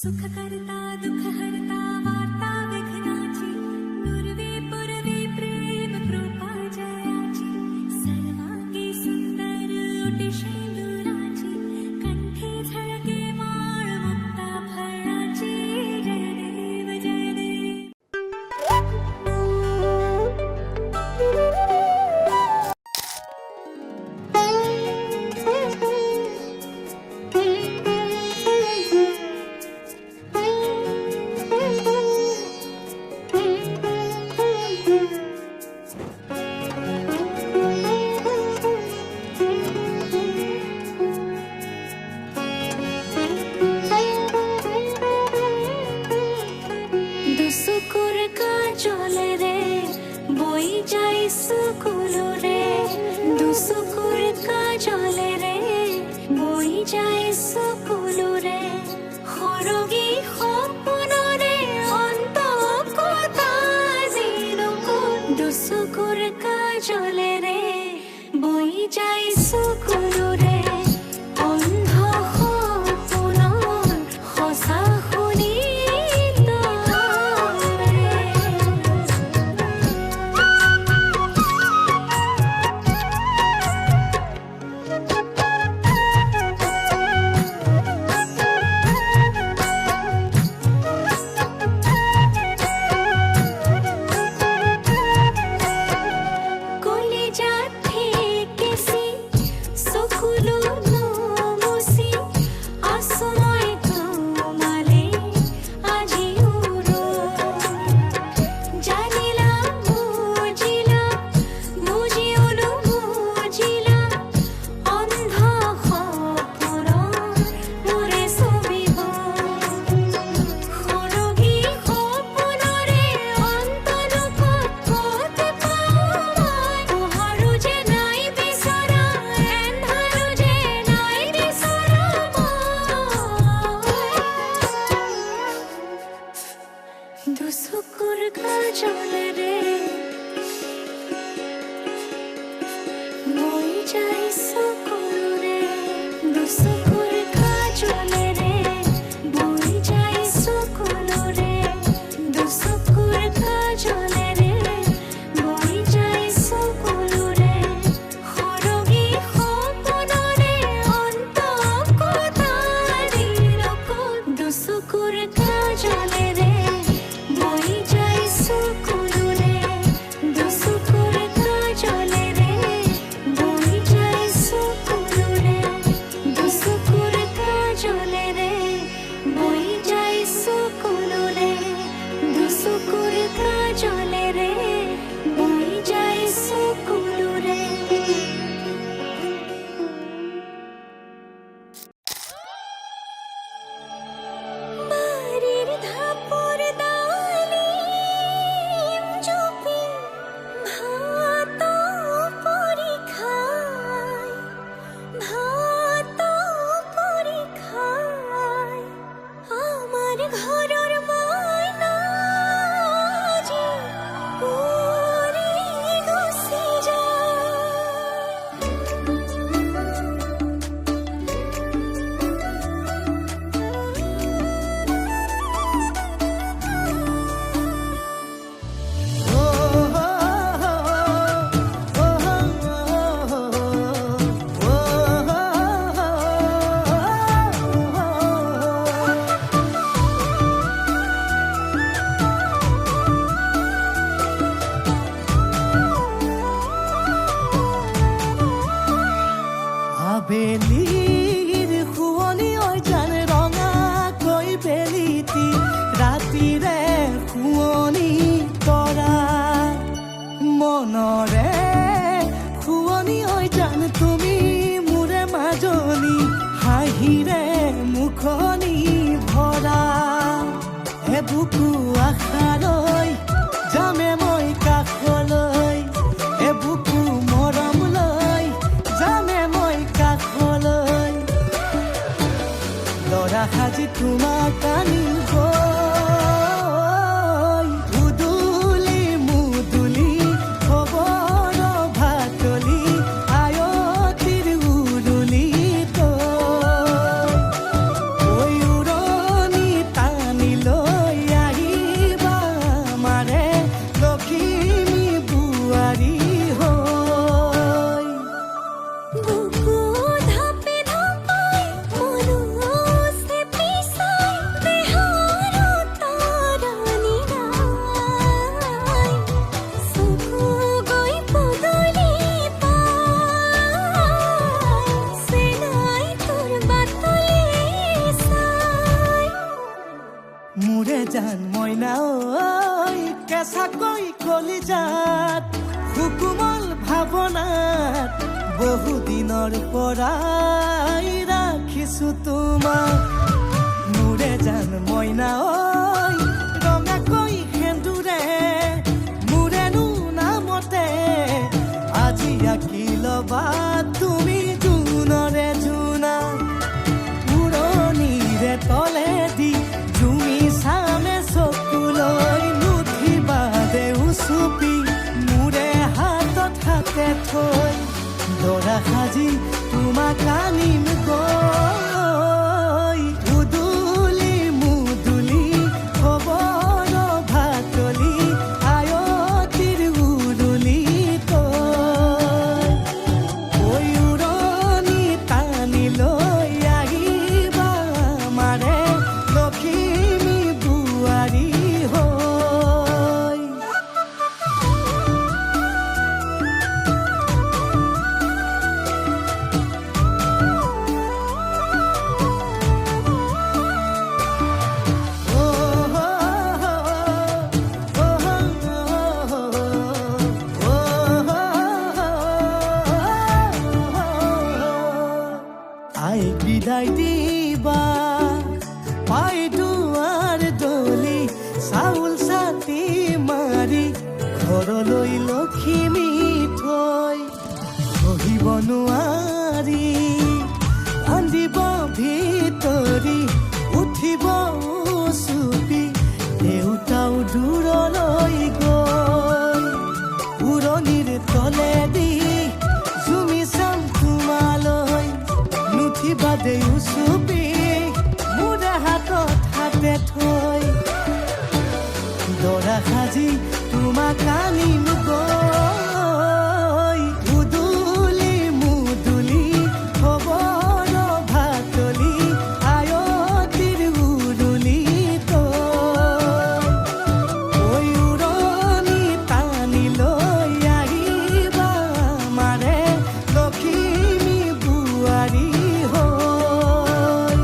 सुख करता दुख हरता वार्ता विघ्नाची नुरवी पुरवी प्रेम कृपा जयाची सर्वांगी सुंदर ओटी शेंदुराची कंठी झळके माळ मुक्ता फळाची जय देव जय देव। দুসুকুর কাজলে রে বই যাই সুকুলো রে দুসুকুর কাজলে রে বই যাই সুকুলো রে হরগি সপনরে অন্ত কথা জিনুকু দুসুকুর কাজলে রে বই যাই সুকুলো রে অন্ধ সপনৰ সঁচা শুনি দুসুকুর কাজলে রে বই যাই সুকুলো রে দুসুকুর কাজলে রে বই যাই সুকুলো রে দুসুকুর কাজলে রে বই যাই সুকুলো রে হরগি সপনরে অন্ত কথা দিলকু দুসুকুর কাজলে রে বই যাই সুকুলো রে দুসুকুর কাজলে রে বই যাই সুকুলো রে দুসুকুর কাজলে রে বই যাই সুকুলো রে দুসুকুর কাজলে রে বই যাই সুকুলো রে। বাড়ির ধাপর ডালিম চুপি ভাত পরিখায় ভাত পরিখায় আমার ঘরের ময়না যে পরি গুছি যায়। মোৰে জান মইনা ঐ কেঁচাকৈ কলিজাত সুকুমল ভাৱনাত বহুদিনৰ পৰাই ৰাখিছো তোমাক মোৰে জান মইনা ঐ ৰঙাকৈ সেন্দুৰে মোৰেনো নামতে আজি আঁকি ল'বা তুমি জোনৰে জোনা উৰণিৰে তলেদি জুমি চামে চকুলৈ নুঠিবা দেউ চুপি মোৰে হাতত হাতে থৈ দৰা সাজি তোমাক আনিম গৈ উদুলি মুদুলি খবৰ ভাতলি আয়তিৰ উৰুলি তই ঐ উৰণি টানি লৈ আহিবা আমাৰে লখিমী বোৱাৰী হৈ আইক বিদায় দিবা পাই দুৱাৰ দলি চাউল চাতি মাৰি ঘৰলৈ লখিমী থৈ সহিব নোৱাৰি কান্দিব ভিতৰি উঠিব চুপি দেউতাও দূৰলৈ গৈ উৰণিৰ তলেদি জুমি চাম তোমালৈ নুঠিবা দেউ চুপি মোৰে হাতত হাতে থৈ দৰা সাজি তোমাক আনিম গৈ উদুলি মুদুলি খবৰ ভাতলি আয়তিৰ উৰুলি তই ঐ উৰণি টানি লৈ আহিবা আমাৰে লখিমী বোৱাৰী হৈ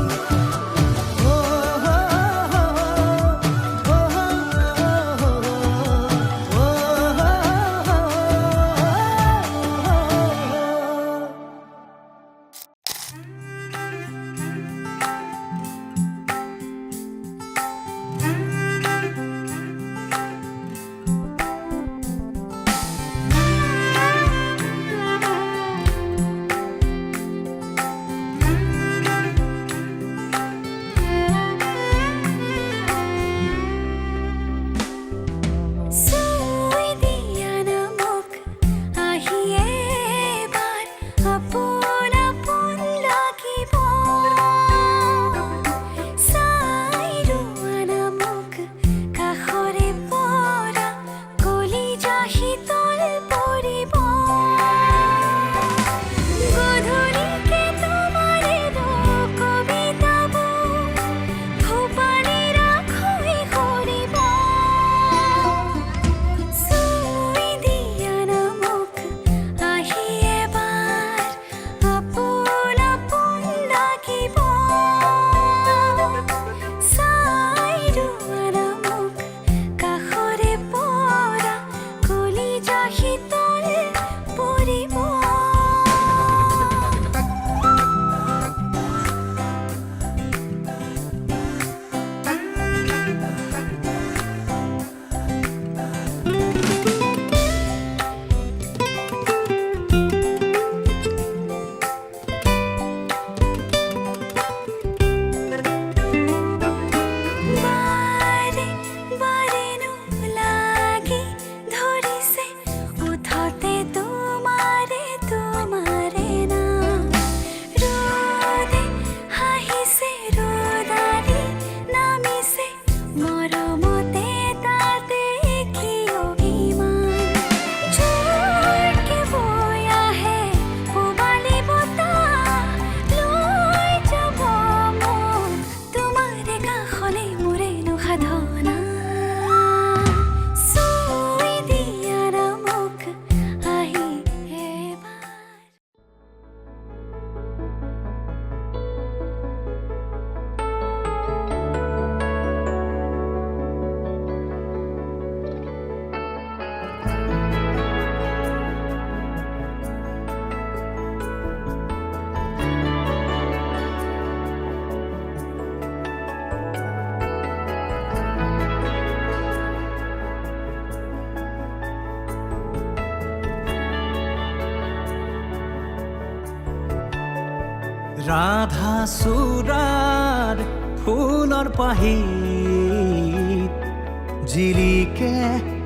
ৰাধা চূড়াৰ ফুলৰ পাহিত জিলিকে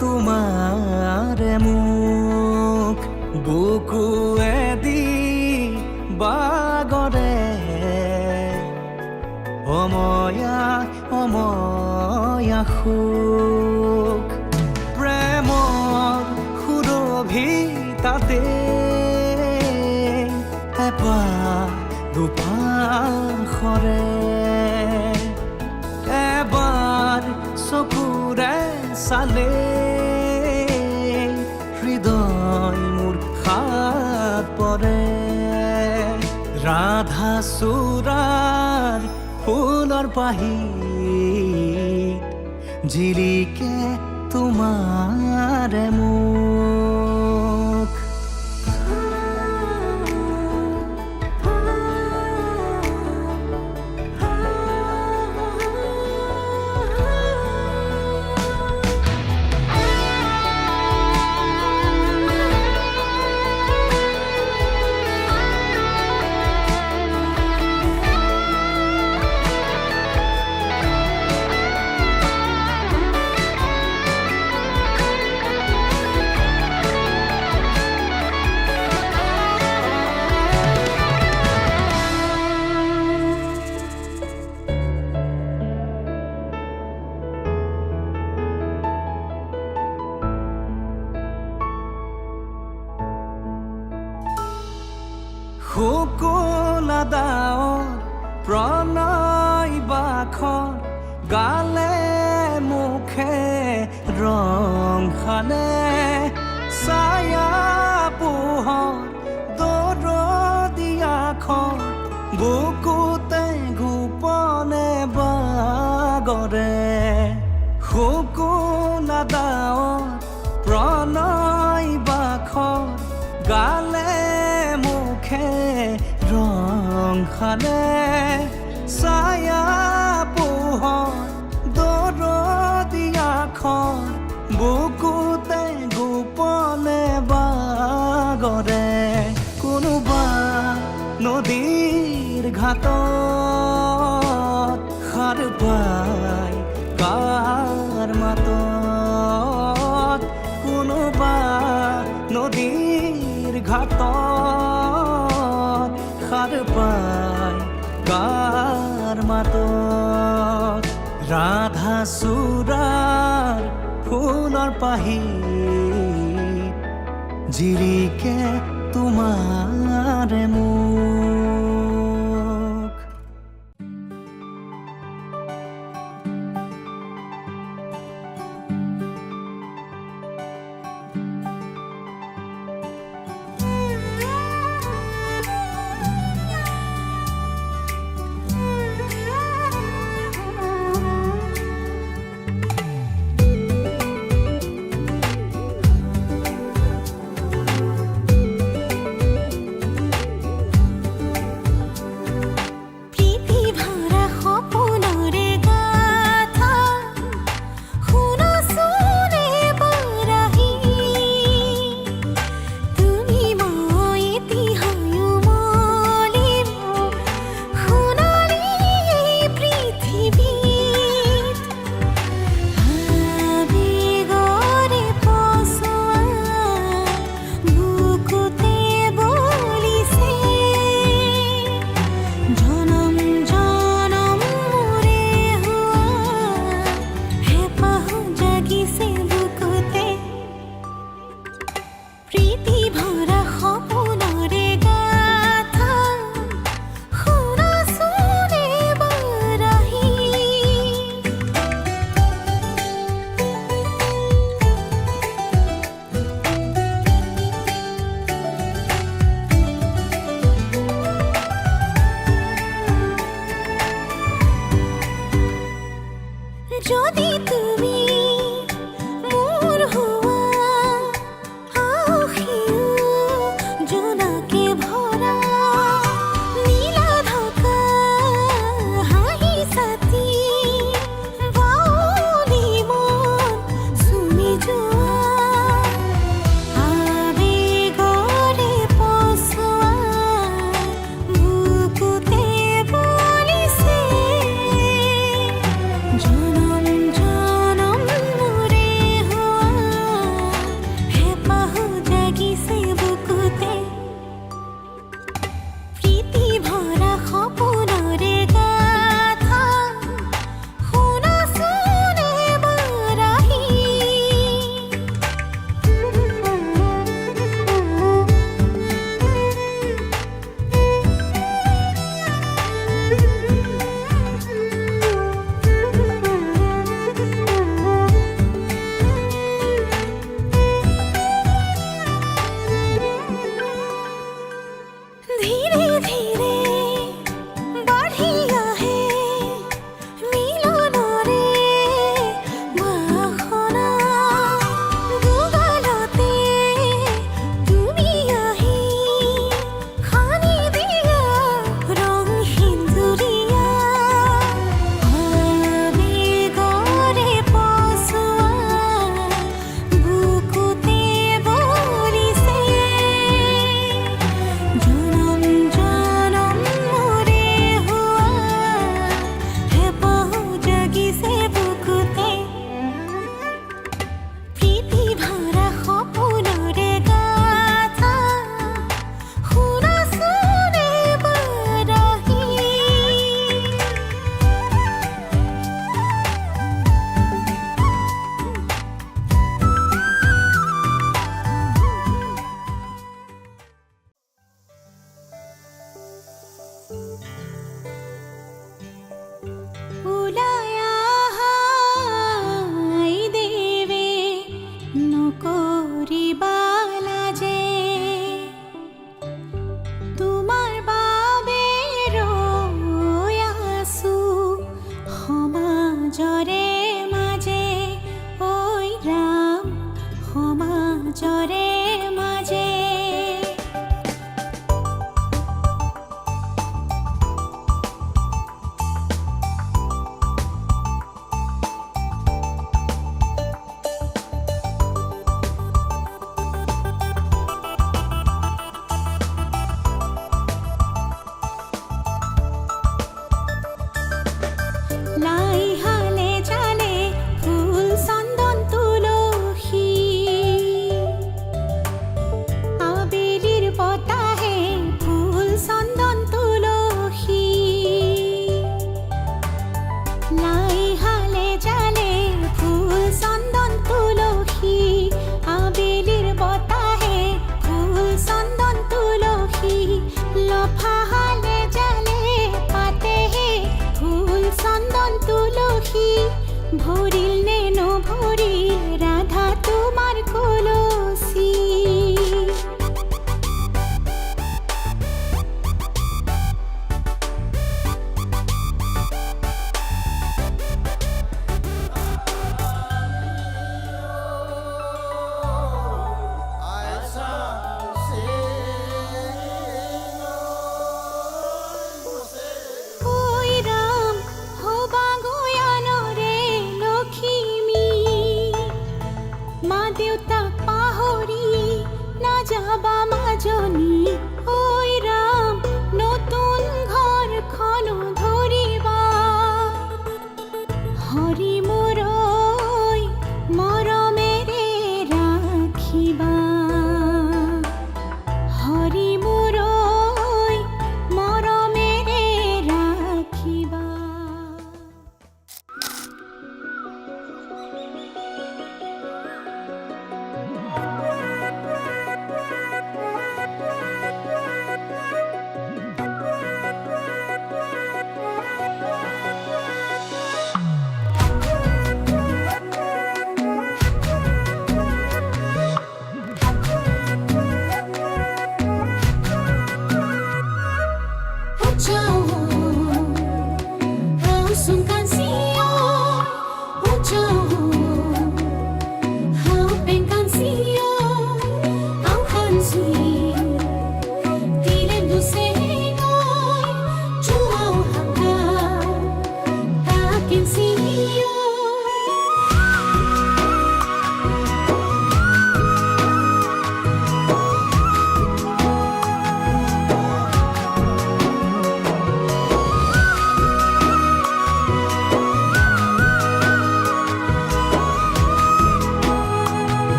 তোমাৰে মুখ বুকুৱেদি বাগৰে অময়া অময়া সুখ প্ৰেমৰ সুৰভিতাতে এপাহ দুপাশৰে এবাৰ চকুৰে চালে হৃদয় মোৰ খাত পৰে ৰাধা চূড়াৰ ফুলৰ পাহিত জিলিকে তোমাৰে মুখ শুকুলা ডাৱৰ প্ৰণয় বাখৰ গালে মুখে ৰং সানে ছায়া পোহৰ দৰদিয়াখন বুকুতে গোপনে বাগৰে শুকুলা ডাৱৰ প্ৰণয় বাখৰ গালে মুখে ৰং সানে ছায়া পোহৰ দৰদিয়াখন বুকুতে গোপনে বাগৰে কোনোবা নদীৰ ঘাটত সাৰ পাই কাৰ মাতত কোনোবা নদীৰ ঘাটত সাৰ পাই কাৰ মাতত ৰাধা চূড়াৰ ফুলৰ পাহিত জিলিকে তোমাৰে মুখ যদি তুমি মোৰ হওয়া আখিও জোনাকে ভৰা নীলা ঢাকা হাঁহি সাথী বাউলি মন শুনি যোৱা আবেগৰে পছোৱা বুকুতে হরি মোরই মরমেরে রাখিবা হরি মোরই মরমেরে রাখিবা।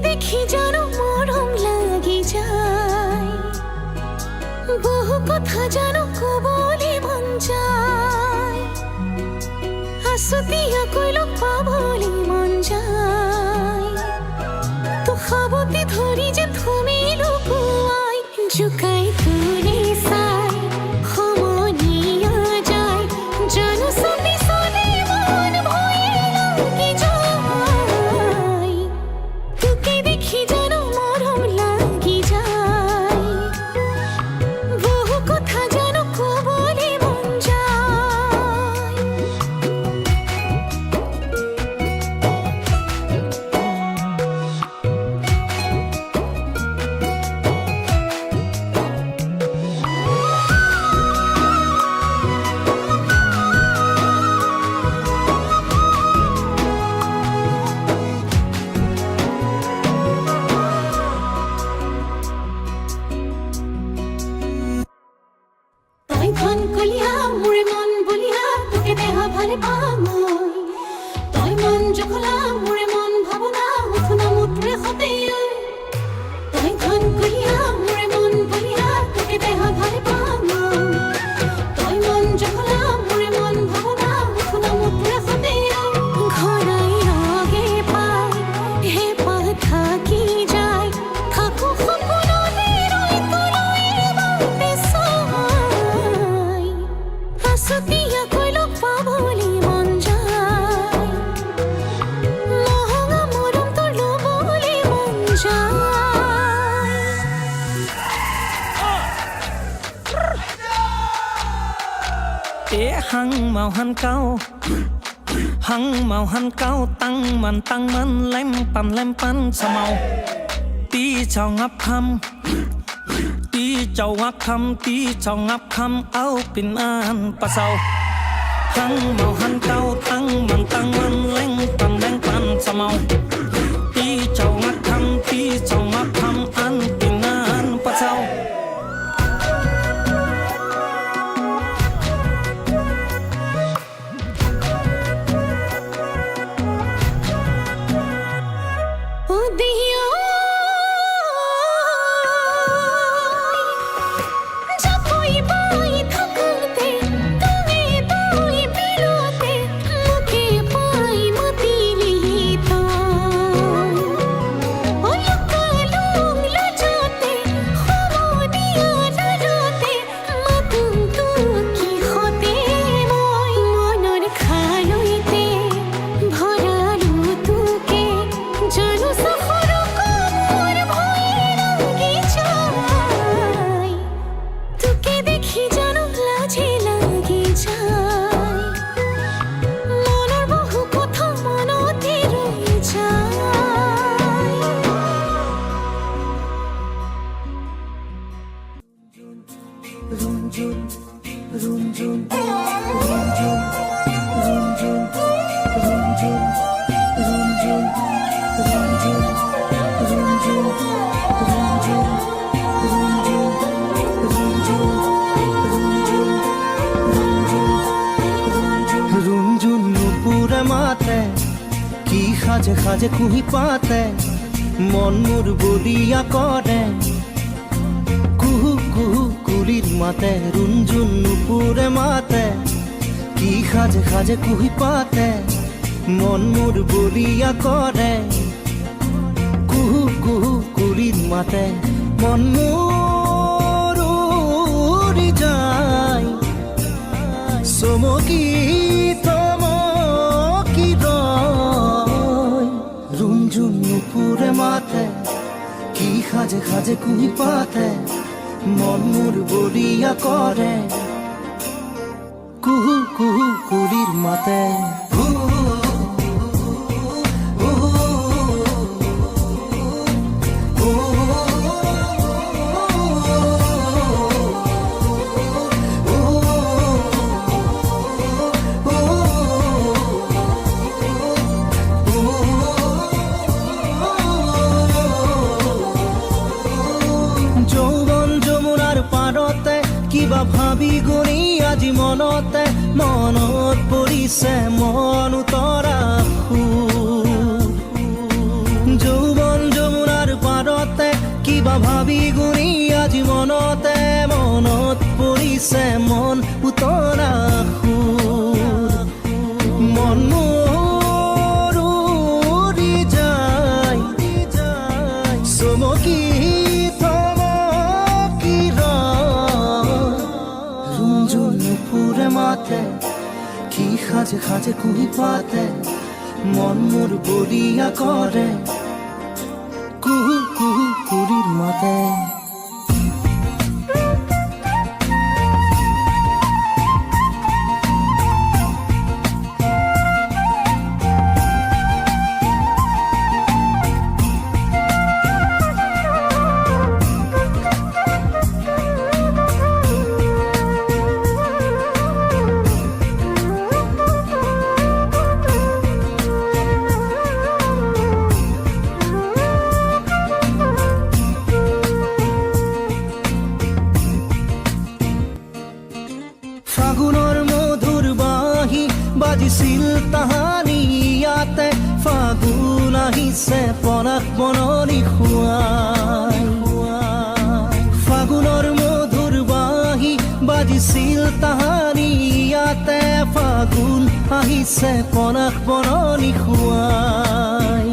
দেখি যেন মরম লাগি যায় বহু কথা যেন কবলে মন যায় আসতিয়া কইল পাবলি মন যায় তো খাবতে ধরি যে তুমি লুকুয়াই জুকাই তুলে সাই খমনিয়া যায় জানো সবই সনে মন ভয়ে লাগি যায় তোকে দেখি যেন মরম লাগি যায় বহু কথা যেন কবলে মন যায়। তই ধন কলিয়া মোরে মন বলিয়া তোকে দেহ ভালে পামই তই মন জখলা মোরে মন ভাবনা উঠনা মুটরে হতে তই ধন কলিয়া মোরে মন বলিয়া তোকে দেহ ভালে পামই তই মন জখলা মোরে মন ভাবনা উঠনা মুটরে হতে ঘরাই রগে পাই হে পাথা কি যায় থাকো সপনতে রই তলই বাতে সাই আসতিয়া কইল পাবলি মন যায় মহঙ্গা মরম তোর লবলি মন যায়। hăng màu hăng cao tăng man lem pan sa màu tí chào ngắp khăm áo pin an pa sau hăng màu hăng cao tăng man lem pan sa màu tí chào ngắp khăm an pin an pa sau Run, সাজে সাজে কুহি পাতে মন মোর বলিয়া করে কুহু কুহু কুলির মাতে রুঞ্জুন নুপুরে মাতে কি সাজে সাজে কুহি পাতে মন মোর বলিয়া করে কুহু কুহু কুলির মাতে মন মোর উড়ি যায় চমকি থমকি রয় রুঞ্জুন নুপুরে মাতে কি সাজে সাজে কুহি পাতে মন মোর বলিয়া করে কুহু কুহু কুলির মাতে যৌবন যমুনার পাৰতে কিবা ভাবি গুণি আজি মনতে মনত পৰিছে মন উতৰা যৌবন যমুনাৰ পাৰতে কিবা ভাবি গুণি আজি মনতে মনত পৰিছে মন উতৰা মন মোৰ উৰি যায় চমকি মাতে কি সাজে সাজে কুহি পাতে মন মোৰ বলিয়া কৰে কুহু কুহু কুলিৰ মাতে ফাগুনৰ মধুৰ বাঁহী বাজিছিল তাহানি ইয়াতে ফাগুন আহিছে পনাস বননি খুৱাই ফাগুনৰ মধুৰ বাঁহী বাজিছিল তাহানি ইয়াতে ফাগুন আহিছে পনাস বননি খুৱাই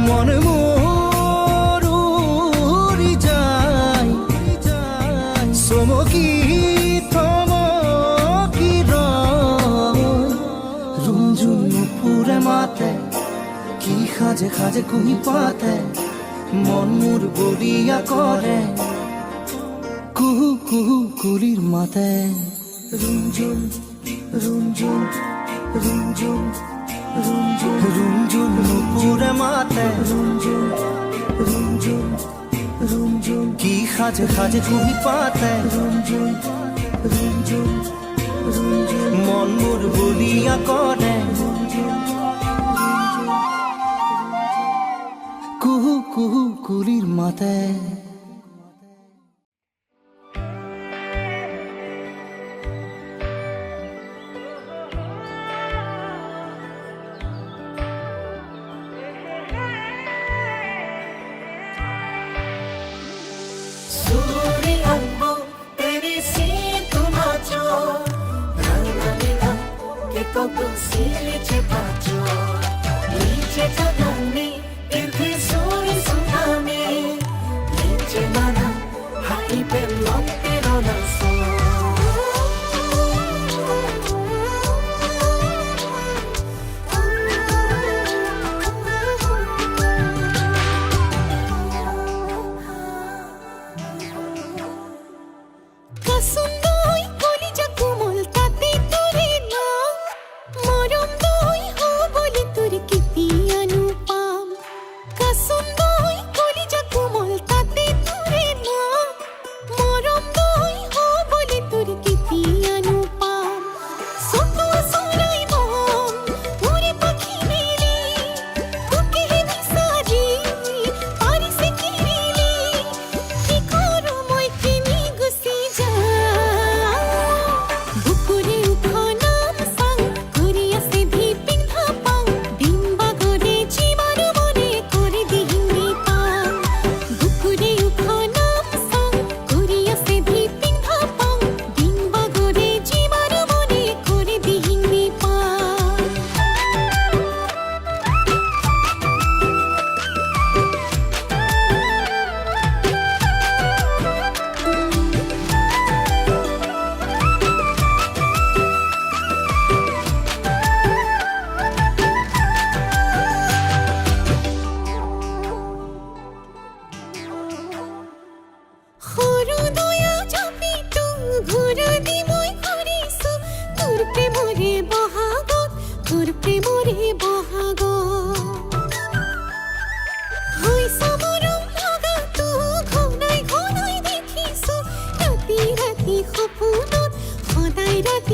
মন মোৰ উৰি যায় চমকি মাতে কি সাজে সাজে কুহি পাতে মন মোর বলিয়া করে কুহু কুহু কুলির মাতে রুঞ্জুন রুঞ্জুন রুঞ্জুন রুঞ্জুন রুঞ্জুন নুপুরে মাতে রুঞ্জুন রুঞ্জুন রুঞ্জুন কি সাজে সাজে কুহি পাতে রুঞ্জুন রুঞ্জুন রুঞ্জুন মন মোর বলিয়া করে কুহু কুহু কুলির মাতে Morondo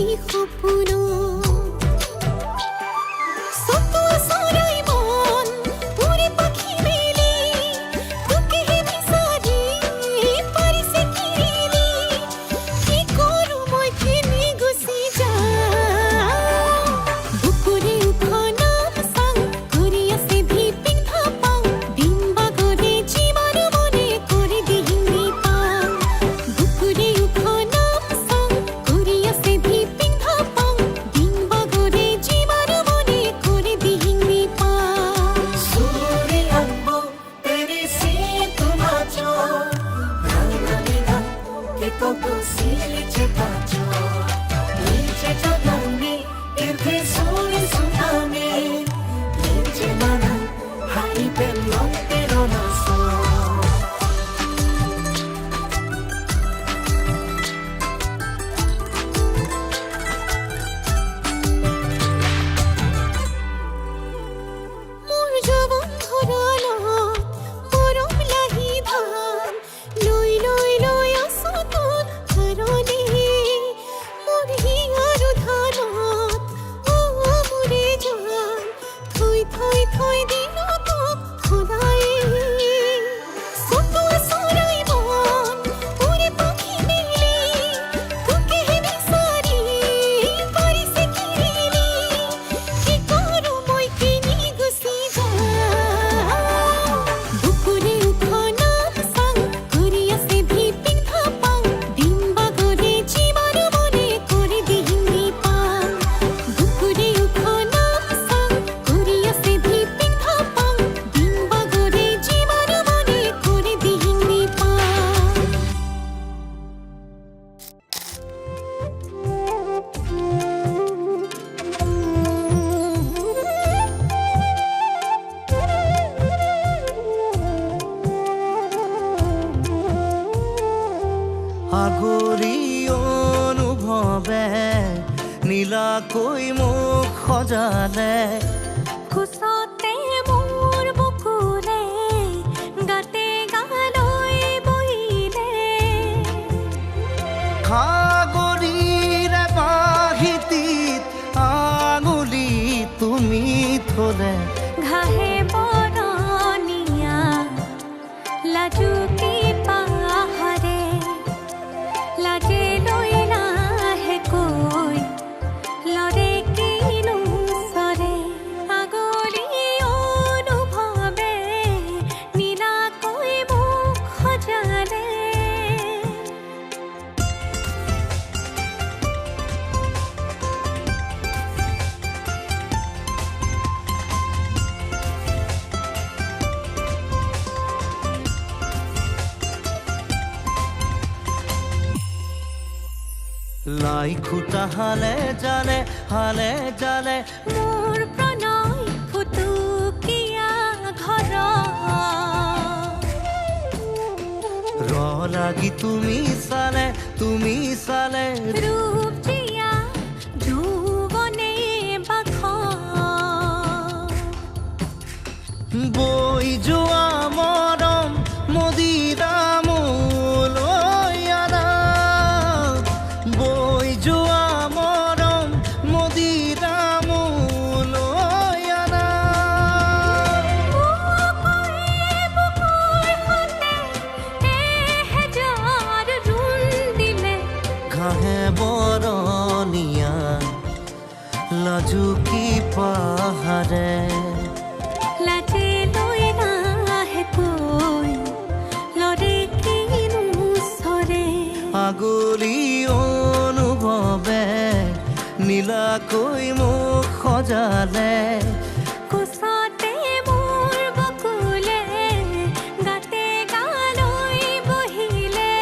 ৰাতি সপোন চকুৱা চৰাই মন উৰি পাখি মেলি তোকেহে বিচাৰি পাৰিছে কিৰিলি কি কৰো মই কেনি গুচি যাওঁ বুকুৰে উখনাম চাং কৰি আছে ভিপিং থাপাং দিন বাগৰে জীৱাৰ মনে কৰি দিহিঙি পাং বুকুৰে উখনাম চাং কৰি আছে ভিপিং থাপাং দিন বাগৰে জীৱাৰ মনে কৰি দিহিঙি পাং सूर्य हमको तेरी सी तुम आजो गाना बिना के तो सीली चेताजो नीचे जगनी इर्थे सोनी सुनामी नीचे मना हाई पे लोटे रोना सो মোৰ যৌৱন ধৰালত মৰম লাহি ধান লৈ লৈ লৈ আছো তোৰ কাৰণে মোৰ হিয়াৰ ধানত মোৰে জান থৈ থৈ থৈ দিলো তোক সদায় চকুৱা চৰাই মন উৰি পাখি মেলি তোকেহে বিচাৰি পাৰিছে কিৰিলি কি কৰো মই কেনি গুচি যাওঁ বুকুৰে উখনাম চাং কৰি আছে ভিপিং থাপাং দিন বাগৰে জীৱাৰ মনে কৰি দিহিঙি পাং বুকুৰে উখনাম চাং কৰি আছে ভিপিং থাপাং দিন বাগৰে জীৱাৰ মনে কৰি দিহিঙি পাং আগৰি অনুভৱে নীলাকৈ মোক সজালে কোচতে মোৰ বুকুৰে গাতে গালৈ বহিলে সাগৰীৰে বাহিতিত আঙুলি তুমি থলে ঘাহে বৰণীয়া লাজুকী পাহাৰে লাজে লৈ লাহেকৈ লৰে কিনো চৰে আগলি অনুভৱে নীলাকৈ মোক সজালে লাই খুটা হালে জালে মোৰ প্ৰণয় ফুটুকীয়া ঘৰ ৰ লাগি তুমি চালে ৰূপ জিয়া যৌৱনে বাখ বৈ যোৱা মৰম মদিৰা মোলৈ আনা বৈ যোৱা মৰম মদিৰা মোলৈ আনা ঘাহে বৰণীয়া লাজুকী পাহাৰে লাজে লৈ নাহেকৈ লৰে কিনো চৰে আগলি অনুভৱে নীলাকৈ মোক সজালে কোচতে মোৰ বকুলে গাতে গালৈ বহিলে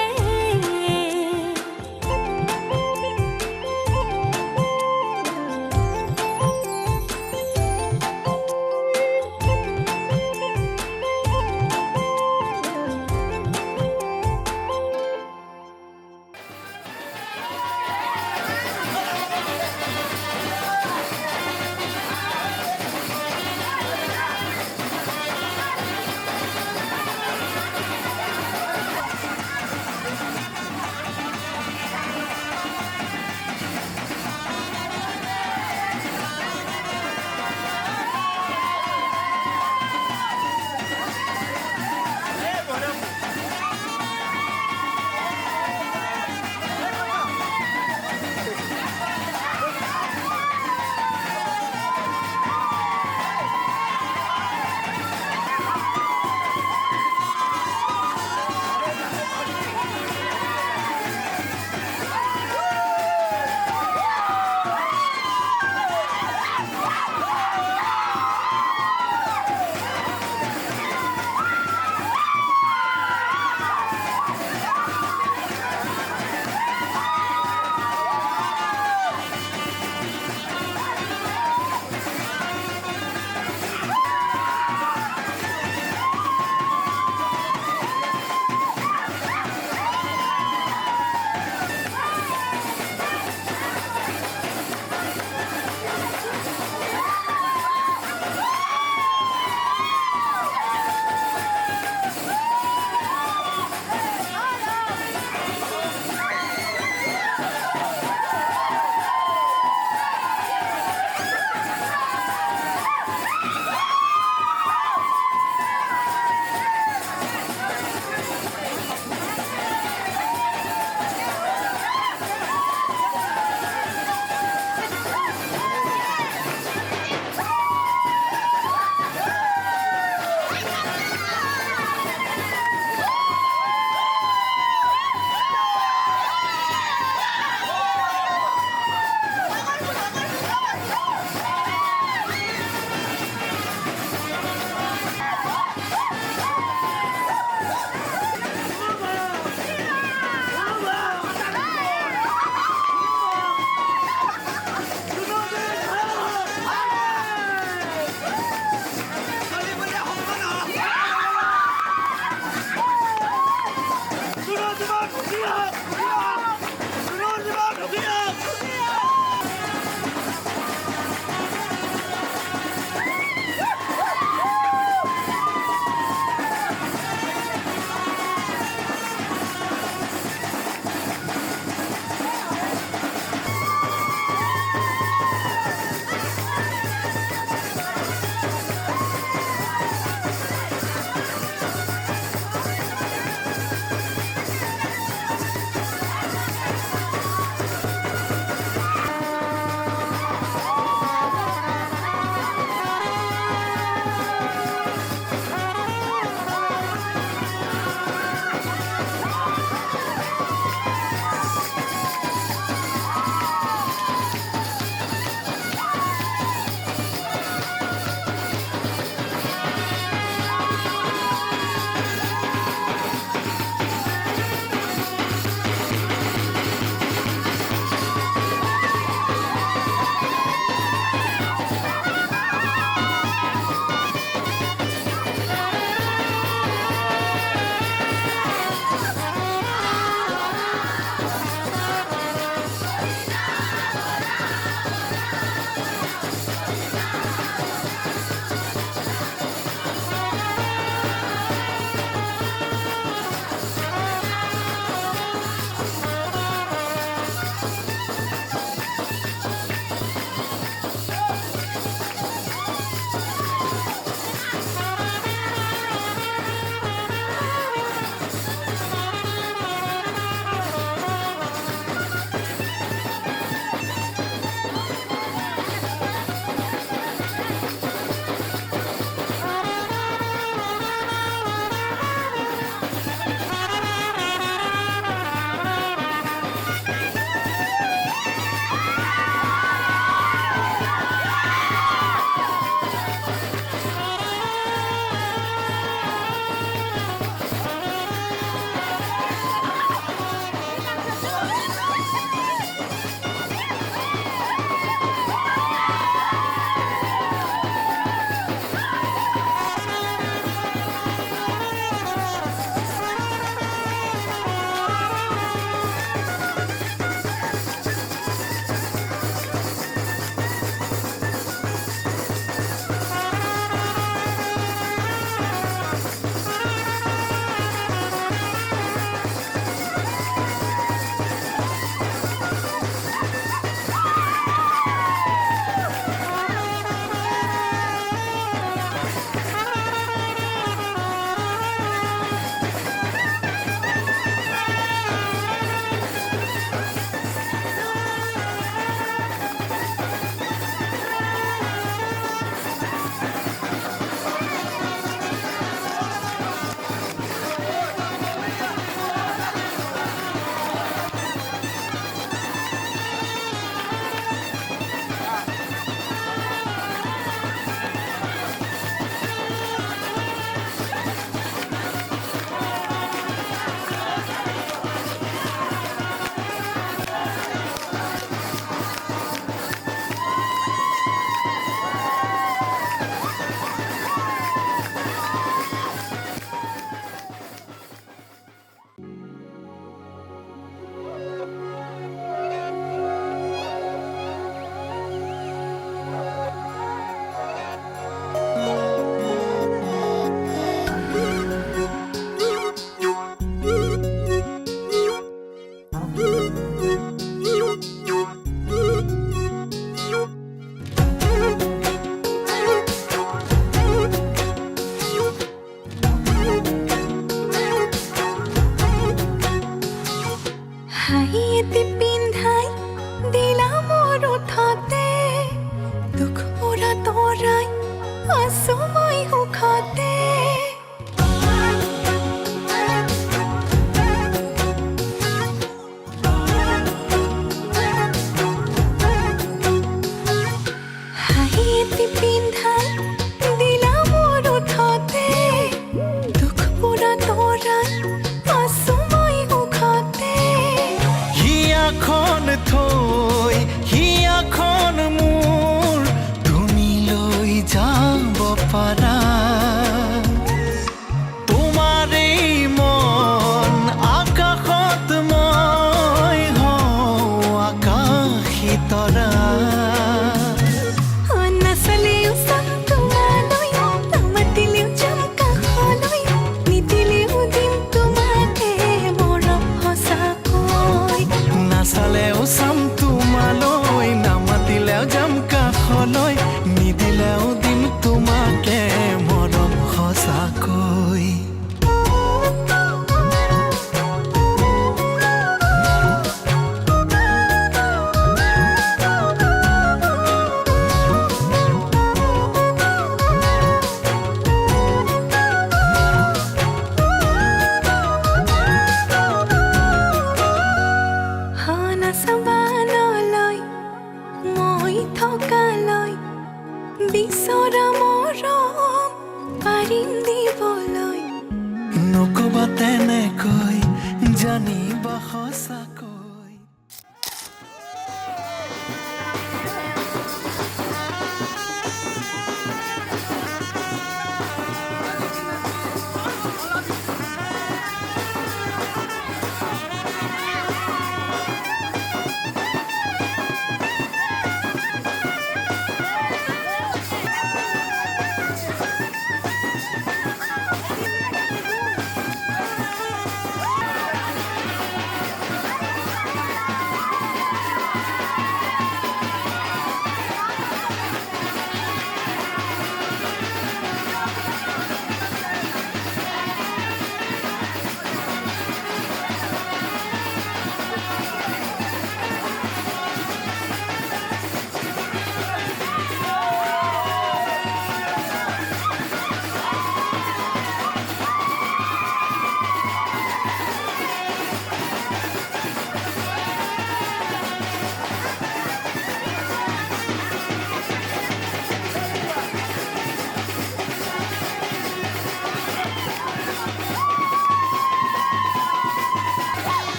হাঁহিয়েতে পিন্ধাই দিলা মোৰ উঠতে দুখ মোৰা তৰাই আছো মই সুখতে হাঁহিয়েতে পিন্ধাই দিলা মোৰ উঠতে দুখ মোৰা তৰাই আছো মই সুখতে জানিবা সঁচাকৈ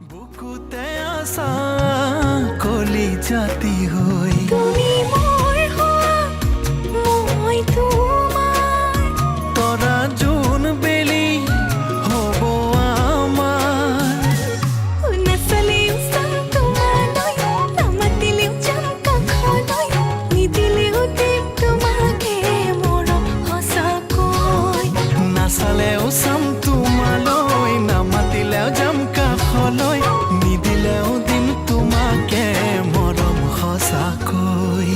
বুকুতে আছা কলি জাতি হৈ তুমি মোৰ হোৱা মই তোমাৰ তৰা জোন বেলি হ'ব আমাৰ নাচালেও চাম তোমালৈ নামাতিলেও যাম কাষলৈ নিদিলেও দিম তোমাকে মৰম সঁচাকৈ নাচালেও চাম তোমালৈ নামাতিলেও যাম কাষলৈ নিদিলেও দিম তোমাকে মৰম সঁচাকৈ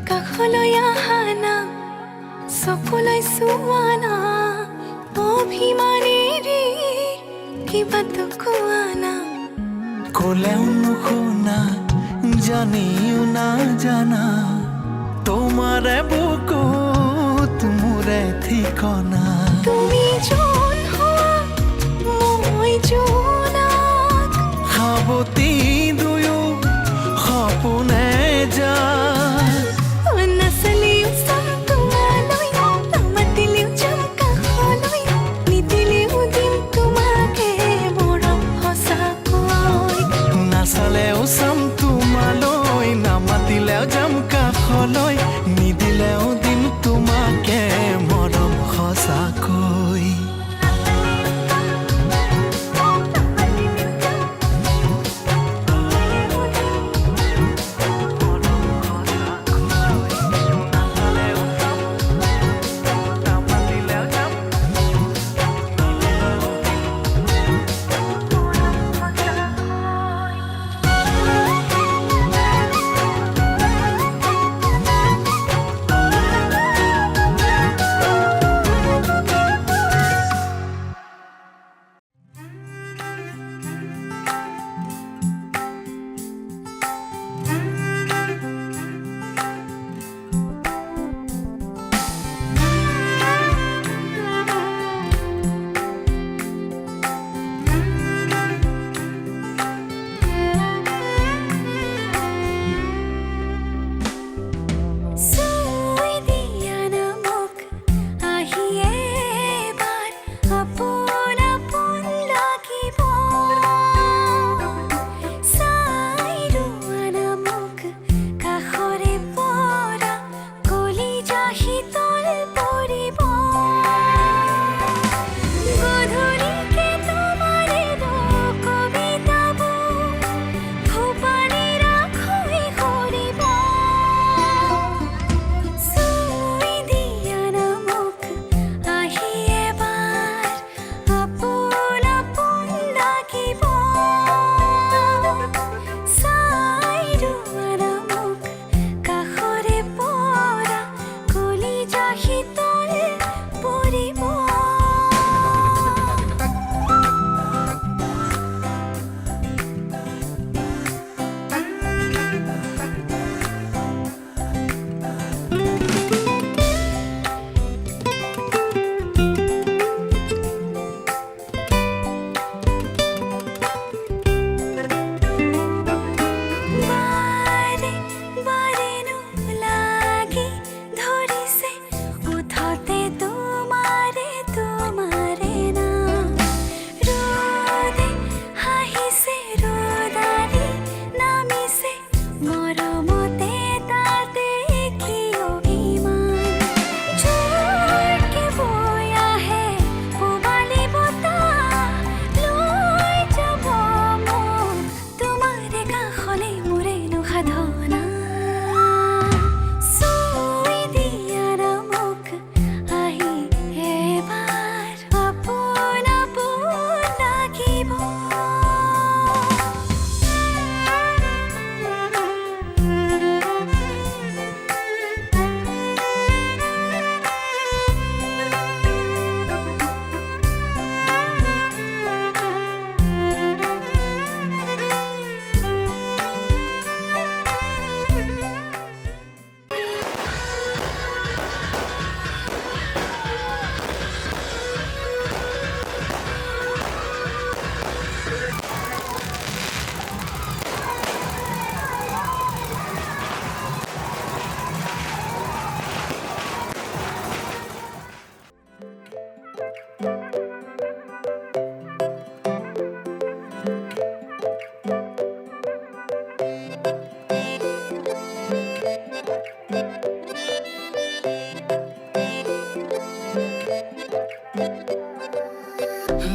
কাষলৈ আহা না চকুলৈ চোৱা না অভিমানেৰে কিবাটো কোৱা না ক'লেও নুশুনা জানিও নাজানা তোমাৰে বুকুত মোৰে ঠিকনা তুমি যোন হোৱা মই জোনাক সাৱতি দুয়ো সপোনে যায় নাচালেও চাম তোমালৈ নামাতিলেও যাম কাষলৈ নিদিলেও দিম তোমাকে মৰম সঁচাকৈ নাচালেও চাম তোমালৈ নামাতিলেও যাম কাষলৈ নিদিলেও দিম তোমাকে মৰম সঁচাকৈ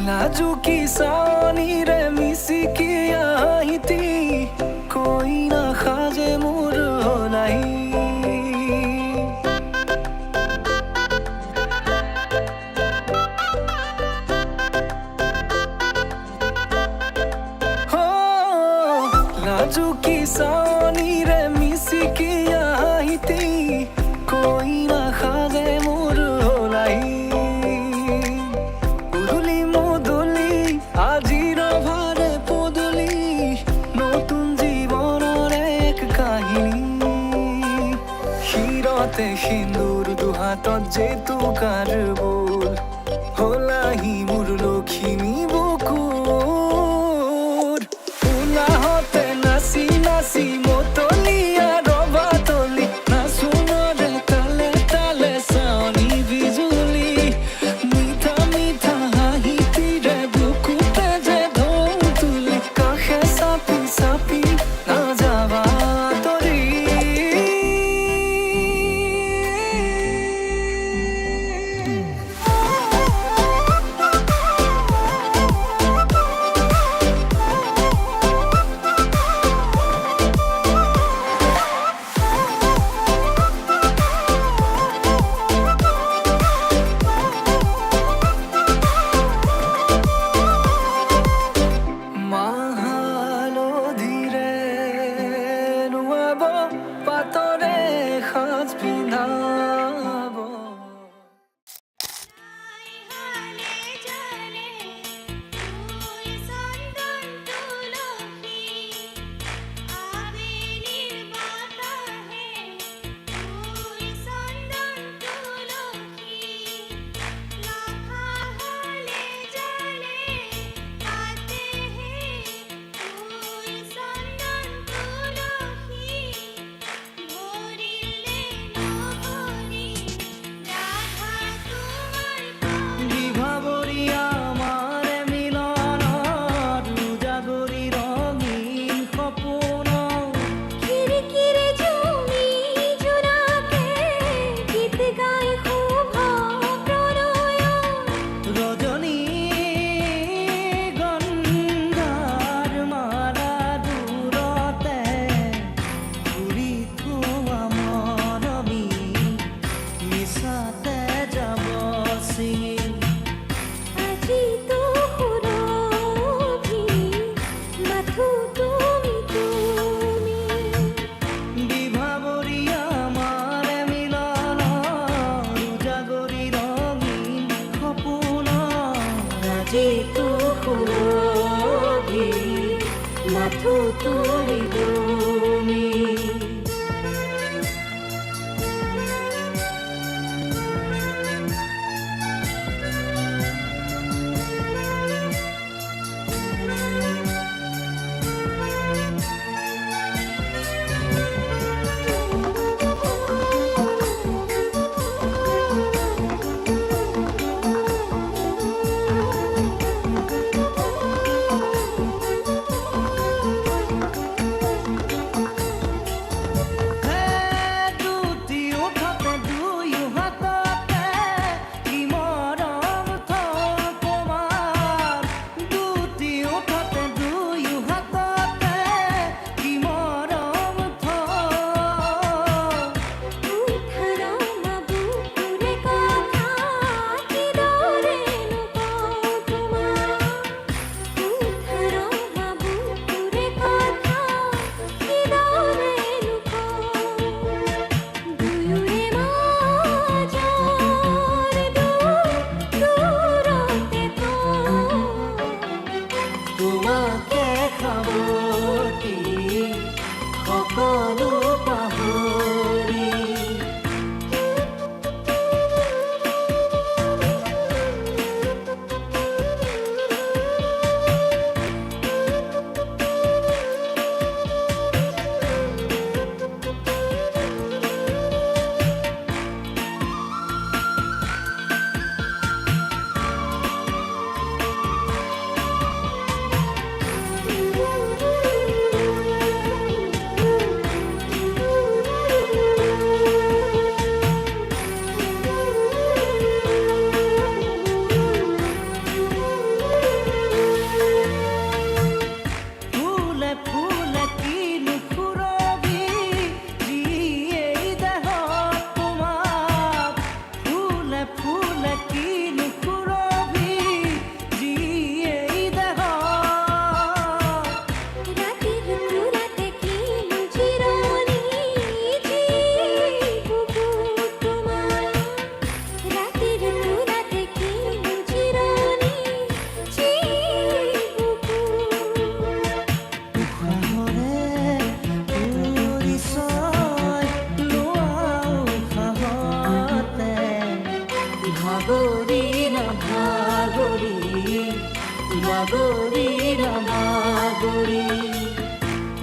লাজুকী চাৱনিৰে মিচিকি আহিতি কইনা সাজে মোৰ নাই লাজুকী চাৱনিৰে মিচিকি আহিতি কইনা সাজে মোৰ নাই উদুলি মুদুলি আজিৰ ভাৰে পদূলি নতুন জীৱনৰ এক কাহিনী শিৰতে সিন্দুৰ দুহাতত জেতুকাৰ বোল হলাহি মোৰ লখিমী বুকুৰ উলাহতে নাচি নাচি মতলীয়া ৰবা তলি নাচোনৰে তালে তালে চাৱনি বিজুলি মিঠা মিঠা হাঁহিতিৰে বুকুতে যে ঢৌ তুলি কাষে চাপি চাপি নাযাবা তৰি মাহালধিৰে নুৱাব পাতৰে সাজ পিন্ধাব বিভাবৰীয়া আমাৰে মিলনত উজাগৰি ৰঙীন সপোন খিৰিকীৰে জুমি জোনাকে গীত গাই শুভ প্ৰণয় ৰজনী গংগাৰ মাৰা দূৰতে ঘূৰি থোৱা মৰমী মিছাতে যাব ছিঙি আজিতো সুৰভি মাথো তুমি তুমি বিভাবৰীয়া আমাৰে মিলন উজাগৰি ৰঙীন সপোন আজিতো সুৰভি মাথো তুমি তুমি মাগৰি নাভাগৰি মাগৰি নাভাগৰি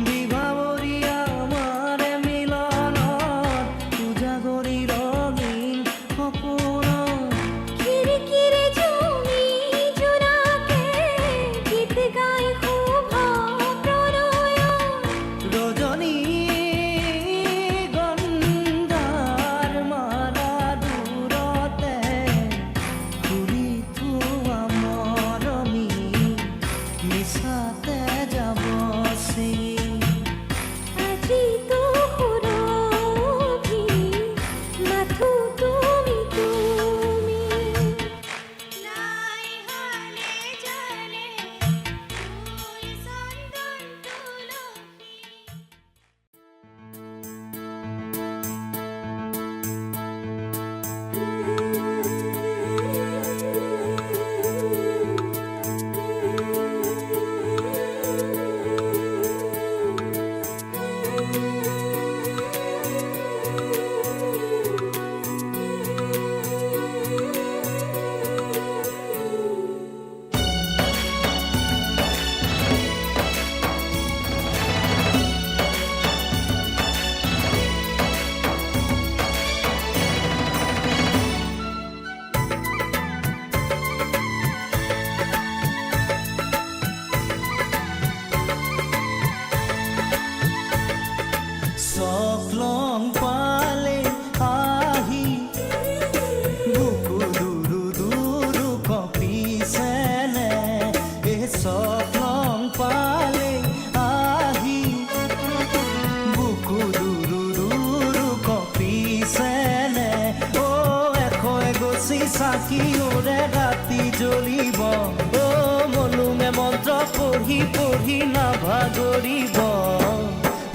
বিভাবৰী আমাৰে মিলনত উজাগৰি ৰঙীন সপোনত খিৰিকীৰে জুমি জোনাকে গীত গাই শোভা প্ৰণয় ৰজনী গন্ধাৰ মালা দূৰতে ঘূৰি থোৱা মৰমী মিছাতে যাব আজিতো সুৰভি মাথো তুমি তুমি লাই হালে জানে ফুল চন্দন তুলসী চকলং পালে আহি বুকু দুরু দুরু কপিছেনে এ চকলং পালে আহি বুকু দুরু দুরু কপিছেনে ও এশই গছি চাকি ওৰে ৰাতি জ্বলিব ও মনুমে মন্ত্ৰ পঢ়ি পঢ়ি নাভাগৰিব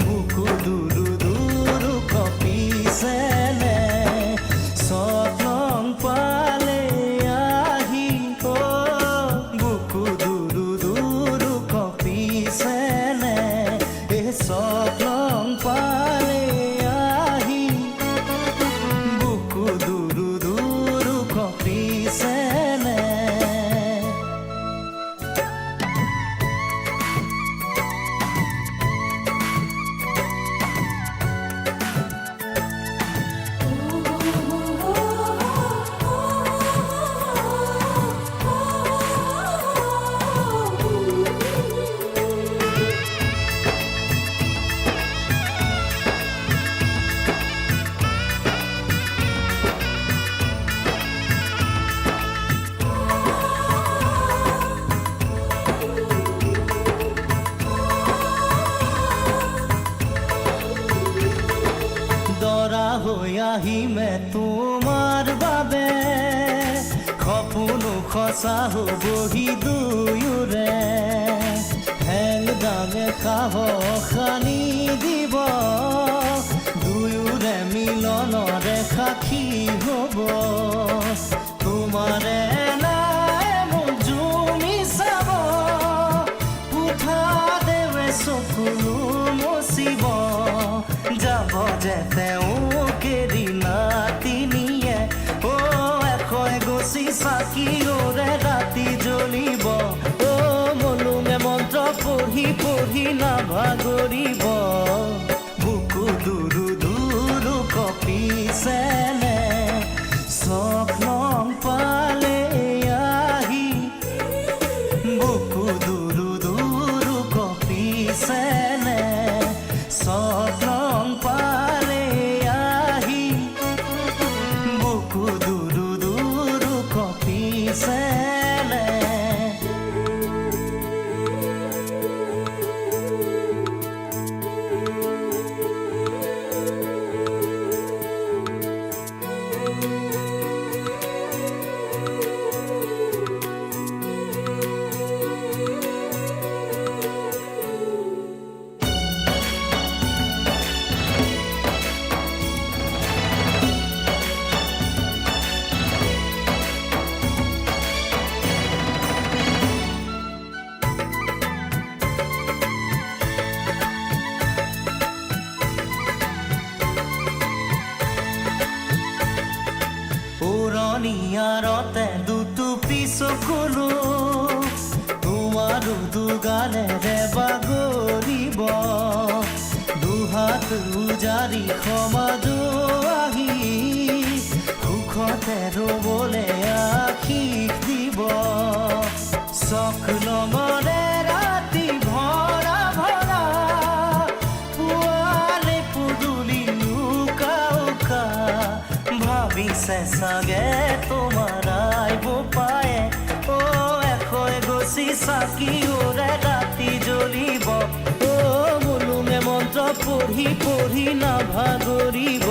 বুকু দুরু দুরু কপিছেনে চকলং পালে আহি ও বুকু দুরু দুরু কপিছেনে এ চকলং পালে আহি বুকু দুরু দুরু কপিছেনে দৰা হৈ আহিমে তোমাৰ বাবে সপোনো সঁচা হ'বহি দুয়োৰে হেং দামে সাহস আনি দিব দুয়োৰে মিলনৰে সাক্ষী হ'ব তোমাৰে নাই মোক জুমি চাব উঠা দেৱে চকুলো মচিব যাব যে তেওঁ কেৰি নাতিনিয়ে ও এশই গছি চাকি ওৰে ৰাতি জ্বলিব ও মনুমে মন্ত্ৰ পঢ়ি পঢ়ি নাভাগৰিব বুকু দুৰু দুৰু কপিছেনে চকলং পালে নিয়াৰতে দুটুপি চকুলো তোমাৰো দুগালেৰে বাগৰিব দুহাত উজাৰি সমাজো আহি সুখতে ৰ'বলে আশীষ দিব চকলঙৰে ৰাতি ভৰা ভৰা পুৱালে পদূলি উকা উকা ভাবিছে চাগে তোমাৰ আইব পায়ে এশৈ গছি চাকি ওৰে ৰাতি জ্বলিব মনুমে মন্ত্ৰ পঢ়ি পঢ়ি নাভাগৰিব